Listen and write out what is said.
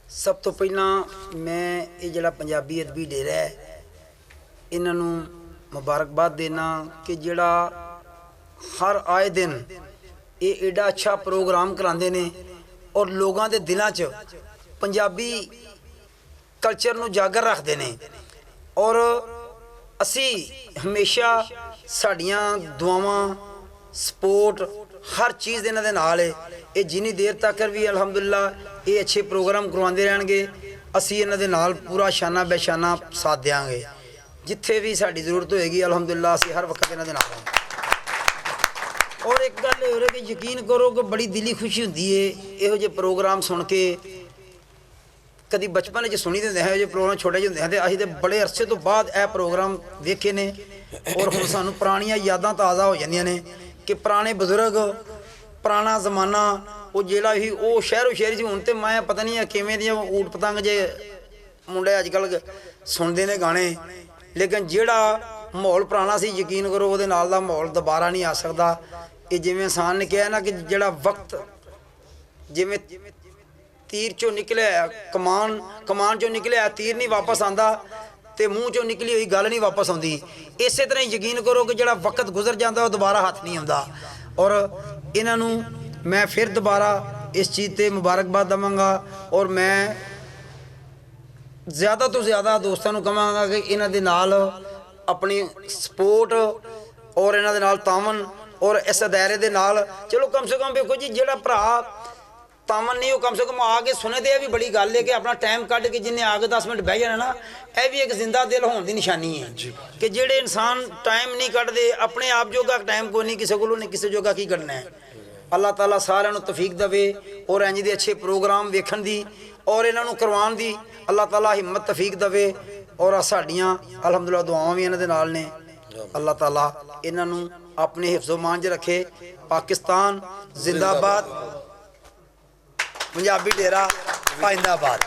सब तो पहला मैं ये जड़ा पंजाबी अदबी डेरा है इन्हों मुबारकबाद देना कि जड़ा हर आए दिन ये एडा अच्छा प्रोग्राम कराते ने और लोगों के दिलों च पंजाबी कल्चर नूं जागर रखते हैं और असी हमेशा साड़ियाँ दुआवां सपोर्ट हर चीज़ इन्हां दे नाल है। ये जिन्नी देर तक भी अलहमदुलिल्लाह ये अच्छे प्रोग्राम करवाते रहणगे असी इन्हां दे नाल पूरा शाना बेशाना साथ देंगे जिथे भी साड़ी जरूरत होएगी अलहमदुलिल्लाह असी हर वक्त इन्हां दे नाल हां। और एक गल हो रही कि यकीन करो कि बड़ी दिली खुशी होंदी है इहो जे प्रोग्राम सुन के। कभी बचपन च सुनी दे है जो प्रोग्राम छोटे होंदे हैं तो असीं ते बड़े अरसे तो बाद यह प्रोग्राम वेखे ने और हुण सानूं पुरानियां यादां ताज़ा हो जांदियां ने कि पुराने बजुर्ग पुराना जमाना वो जिहड़ा ही वो शहरों शहर च हुण ते मैं पता नहीं किवें दी ऊट पतंग जे मुंडे अजकल सुनते ने गाने लेकिन जिहड़ा माहौल पुराना सी यकीन करो उहदे नाल दा माहौल दोबारा नहीं आ सकदा। ये जिवें इंसान ने कहा ना कि जिहड़ा वक्त जिवें तीर चों निकले कमान चों निकले तीर नहीं वापस आंदा ते मूँह चों निकली हुई गल नहीं वापस आती। इस तरह यकीन करो कि जिहड़ा वक्त गुजर जाता वो दोबारा हाथ नहीं आता। और इन्हों मैं फिर दोबारा इस चीज़ पर मुबारकबाद देवांगा और मैं ज़्यादा तो ज़्यादा दोस्तों को कहांगा कि इन्हां दे नाल अपनी सपोर्ट और इन्हां दे नाल तावन और इस दायरे दे नाल चलो कम से कम देखो जी जिहड़ा भरा तामन नहीं वो कम से कम आके सुने तो यह भी बड़ी गल है कि अपना टाइम कढ़ के जिन्हें आके 10 मिनट बह जाना ना यह भी एक जिंदा दिल होने की निशानी है कि जेडे इंसान टाइम नहीं कढ़ते अपने आप जोगा टाइम को नहीं किसी को नहीं किसी जोगा की करना है। अल्लाह ताला सारिਆਂ ਨੂੰ तौफीक देवे और इंज दे अच्छे प्रोग्राम वेखण दी और इन्हों करवाउण दी अल्लाह ताला हिम्मत तौफीक देवे और साड़ियाँ अलहमदुलिल्लाह दुआवां भी इन्हां दे नाल ने। अल्लाह ताला इन्हों अपने हिफ्ज़ो मान च रखे। पाकिस्तान जिंदाबाद पंजाबी डेरा पाइंदाबाद।